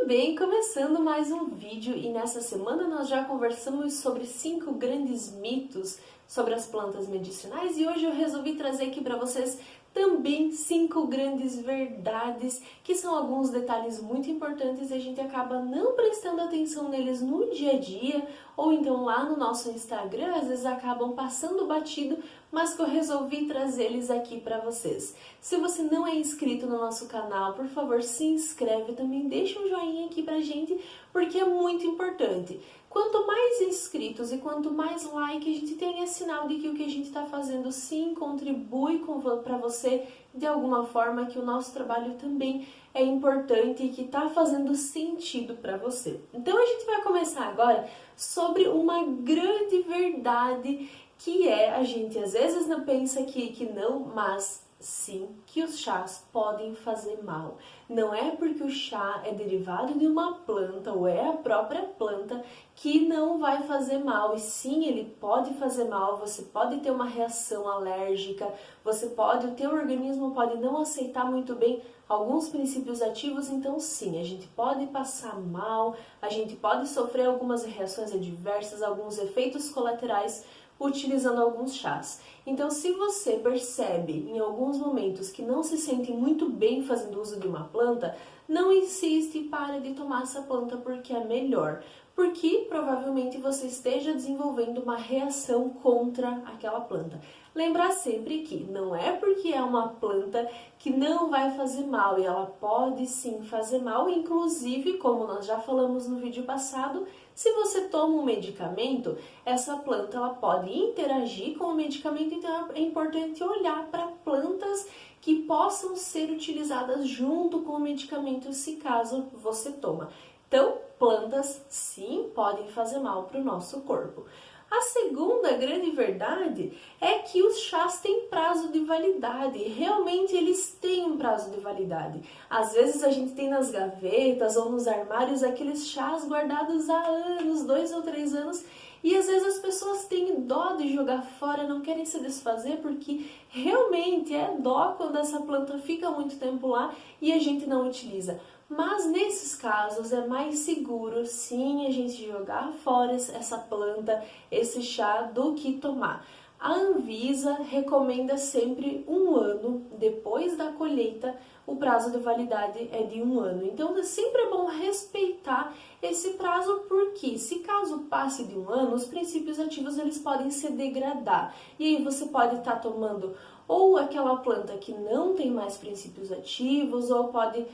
Muito bem, começando mais um vídeo e nessa semana nós já conversamos sobre 5 grandes mitos sobre as plantas medicinais e hoje eu resolvi trazer aqui para vocês também 5 grandes verdades, que são alguns detalhes muito importantes e a gente acaba não prestando atenção neles no dia a dia, ou então lá no nosso Instagram, às vezes acabam passando batido, mas que eu resolvi trazer eles aqui para vocês. Se você não é inscrito no nosso canal, por favor, se inscreve também, deixa um joinha aqui pra gente, porque é muito importante. Quanto mais inscritos e quanto mais like a gente tem, é sinal de que o que a gente está fazendo sim contribui para você de alguma forma, que o nosso trabalho também é importante e que está fazendo sentido para você. Então a gente vai começar agora sobre uma grande verdade que é, a gente às vezes não pensa que não, mas sim, que os chás podem fazer mal. Não é porque o chá é derivado de uma planta ou é a própria planta que não vai fazer mal. E sim, ele pode fazer mal, você pode ter uma reação alérgica, o teu organismo pode não aceitar muito bem alguns princípios ativos, então sim, a gente pode passar mal, a gente pode sofrer algumas reações adversas, alguns efeitos colaterais utilizando alguns chás. Então, se você percebe em alguns momentos que não se sente muito bem fazendo uso de uma planta, não insiste e pare de tomar essa planta porque é melhor. Porque provavelmente você esteja desenvolvendo uma reação contra aquela planta. Lembrar sempre que não é porque é uma planta que não vai fazer mal, e ela pode sim fazer mal, inclusive, como nós já falamos no vídeo passado, se você toma um medicamento, essa planta ela pode interagir com o medicamento, então é importante olhar para plantas que possam ser utilizadas junto com o medicamento, se caso você toma. Então, plantas sim podem fazer mal para o nosso corpo. A segunda grande verdade é que os chás têm prazo de validade. Realmente eles têm um prazo de validade. Às vezes a gente tem nas gavetas ou nos armários aqueles chás guardados há anos, 2 ou 3 anos, e às vezes as pessoas têm dó de jogar fora, não querem se desfazer, porque realmente é dó quando essa planta fica muito tempo lá e a gente não utiliza. Mas nesses casos é mais seguro sim a gente jogar fora essa planta, esse chá, do que tomar. A Anvisa recomenda sempre 1 ano depois da colheita, o prazo de validade é de 1 ano. Então sempre é bom respeitar esse prazo, porque se caso passe de 1 ano, os princípios ativos eles podem se degradar. E aí você pode estar tomando ou aquela planta que não tem mais princípios ativos, ou pode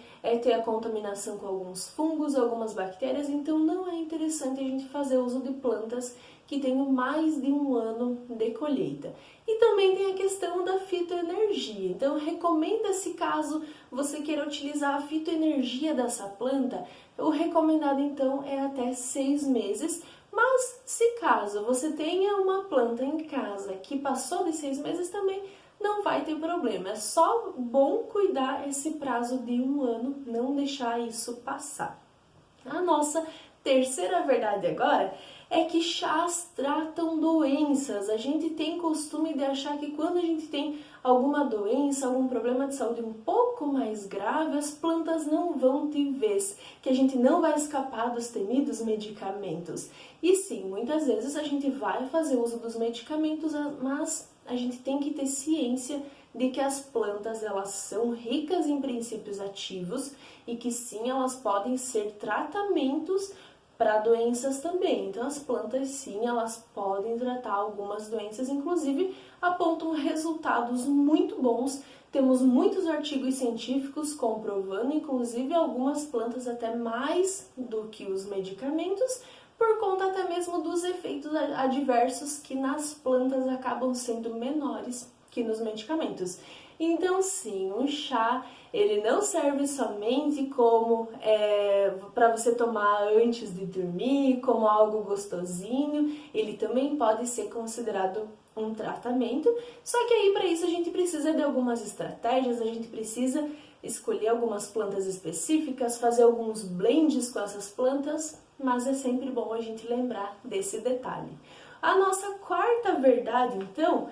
ter a contaminação com alguns fungos, algumas bactérias, então não é interessante a gente fazer uso de plantas que tenham mais de 1 ano de colheita. E também tem a questão da fitoenergia, então recomenda-se, caso você queira utilizar a fitoenergia dessa planta, o recomendado então é até 6 meses, mas se caso você tenha uma planta em casa que passou de 6 meses também, não vai ter problema, é só bom cuidar esse prazo de 1 ano, não deixar isso passar. A nossa terceira verdade agora é que chás tratam doenças. A gente tem costume de achar que quando a gente tem alguma doença, algum problema de saúde um pouco mais grave, as plantas não vão ter vez, que a gente não vai escapar dos temidos medicamentos. E sim, muitas vezes a gente vai fazer uso dos medicamentos, mas a gente tem que ter ciência de que as plantas elas são ricas em princípios ativos e que sim, elas podem ser tratamentos para doenças também. Então as plantas sim, elas podem tratar algumas doenças, inclusive apontam resultados muito bons. Temos muitos artigos científicos comprovando, inclusive algumas plantas até mais do que os medicamentos, por conta até mesmo dos efeitos adversos que nas plantas acabam sendo menores que nos medicamentos. Então sim, o chá ele não serve somente como para você tomar antes de dormir, como algo gostosinho, ele também pode ser considerado um tratamento, só que aí para isso a gente precisa de algumas estratégias, a gente precisa escolher algumas plantas específicas, fazer alguns blends com essas plantas, mas é sempre bom a gente lembrar desse detalhe. A nossa quarta verdade, então,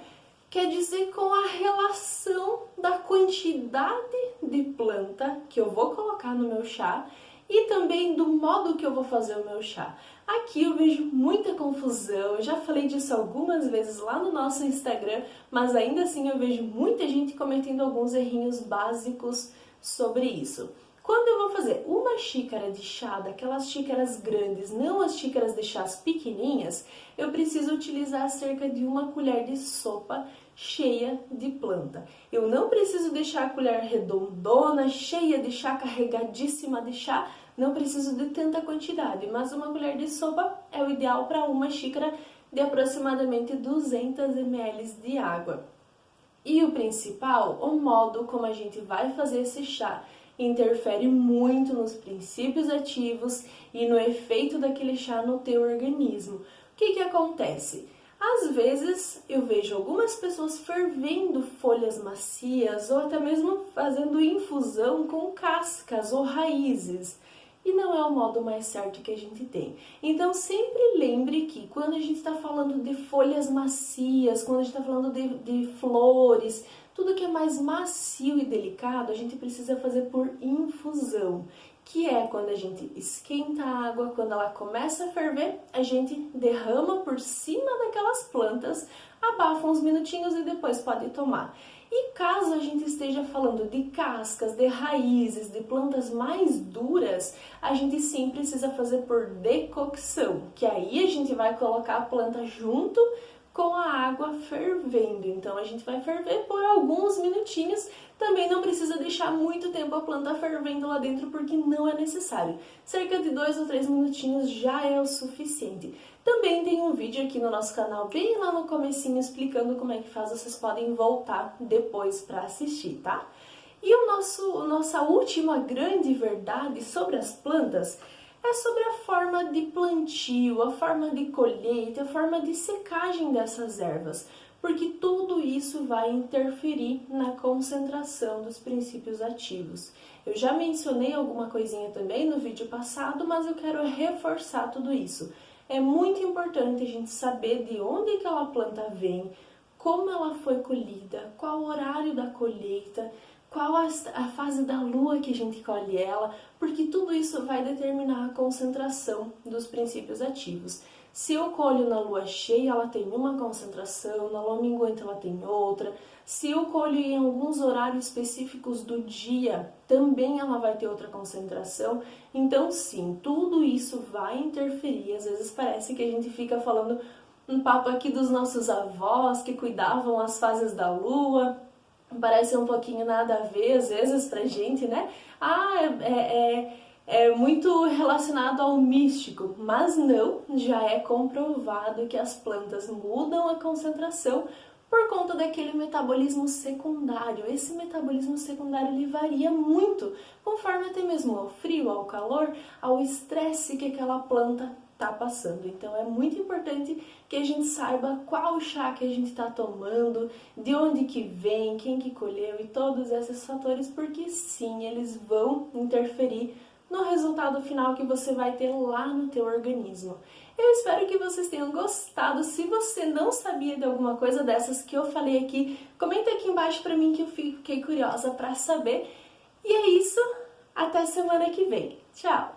quer dizer com a relação da quantidade de planta que eu vou colocar no meu chá e também do modo que eu vou fazer o meu chá. Aqui eu vejo muita confusão, eu já falei disso algumas vezes lá no nosso Instagram, mas ainda assim eu vejo muita gente cometendo alguns errinhos básicos sobre isso. Quando eu vou fazer uma xícara de chá, daquelas xícaras grandes, não as xícaras de chás pequenininhas, eu preciso utilizar cerca de 1 colher de sopa cheia de planta. Eu não preciso deixar a colher redondona, cheia de chá, carregadíssima de chá, não preciso de tanta quantidade, mas 1 colher de sopa é o ideal para uma xícara de aproximadamente 200 ml de água. E o principal, o modo como a gente vai fazer esse chá, interfere muito nos princípios ativos e no efeito daquele chá no teu organismo. O que acontece? Às vezes eu vejo algumas pessoas fervendo folhas macias ou até mesmo fazendo infusão com cascas ou raízes. E não é o modo mais certo que a gente tem. Então sempre lembre que quando a gente está falando de folhas macias, quando a gente está falando de flores, tudo que é mais macio e delicado, a gente precisa fazer por infusão, que é quando a gente esquenta a água, quando ela começa a ferver, a gente derrama por cima daquelas plantas, abafa uns minutinhos e depois pode tomar. E caso a gente esteja falando de cascas, de raízes, de plantas mais duras, a gente sim precisa fazer por decocção, que aí a gente vai colocar a planta junto com a água fervendo. Então a gente vai ferver por alguns minutinhos. Também não precisa deixar muito tempo a planta fervendo lá dentro, porque não é necessário. Cerca de 2 ou 3 minutinhos já é o suficiente. Também tem um vídeo aqui no nosso canal, bem lá no comecinho, explicando como é que faz. Vocês podem voltar depois para assistir, tá? E nossa última grande verdade sobre as plantas é sobre a forma de plantio, a forma de colheita, a forma de secagem dessas ervas, porque tudo isso vai interferir na concentração dos princípios ativos. Eu já mencionei alguma coisinha também no vídeo passado, mas eu quero reforçar tudo isso. É muito importante a gente saber de onde aquela planta vem, como ela foi colhida, qual o horário da colheita, qual a fase da lua que a gente colhe ela, porque tudo isso vai determinar a concentração dos princípios ativos. Se eu colho na lua cheia, ela tem uma concentração, na lua minguante ela tem outra. Se eu colho em alguns horários específicos do dia, também ela vai ter outra concentração. Então sim, tudo isso vai interferir. Às vezes parece que a gente fica falando um papo aqui dos nossos avós que cuidavam as fases da lua. Parece um pouquinho nada a ver, às vezes, pra gente, né? É muito relacionado ao místico, mas não, já é comprovado que as plantas mudam a concentração por conta daquele metabolismo secundário. Esse metabolismo secundário ele varia muito, conforme até mesmo ao frio, ao calor, ao estresse que aquela planta está passando. Então é muito importante que a gente saiba qual chá que a gente está tomando, de onde que vem, quem que colheu e todos esses fatores, porque sim, eles vão interferir no resultado final que você vai ter lá no teu organismo. Eu espero que vocês tenham gostado. Se você não sabia de alguma coisa dessas que eu falei aqui, comenta aqui embaixo pra mim que eu fiquei curiosa pra saber. E é isso, até semana que vem. Tchau!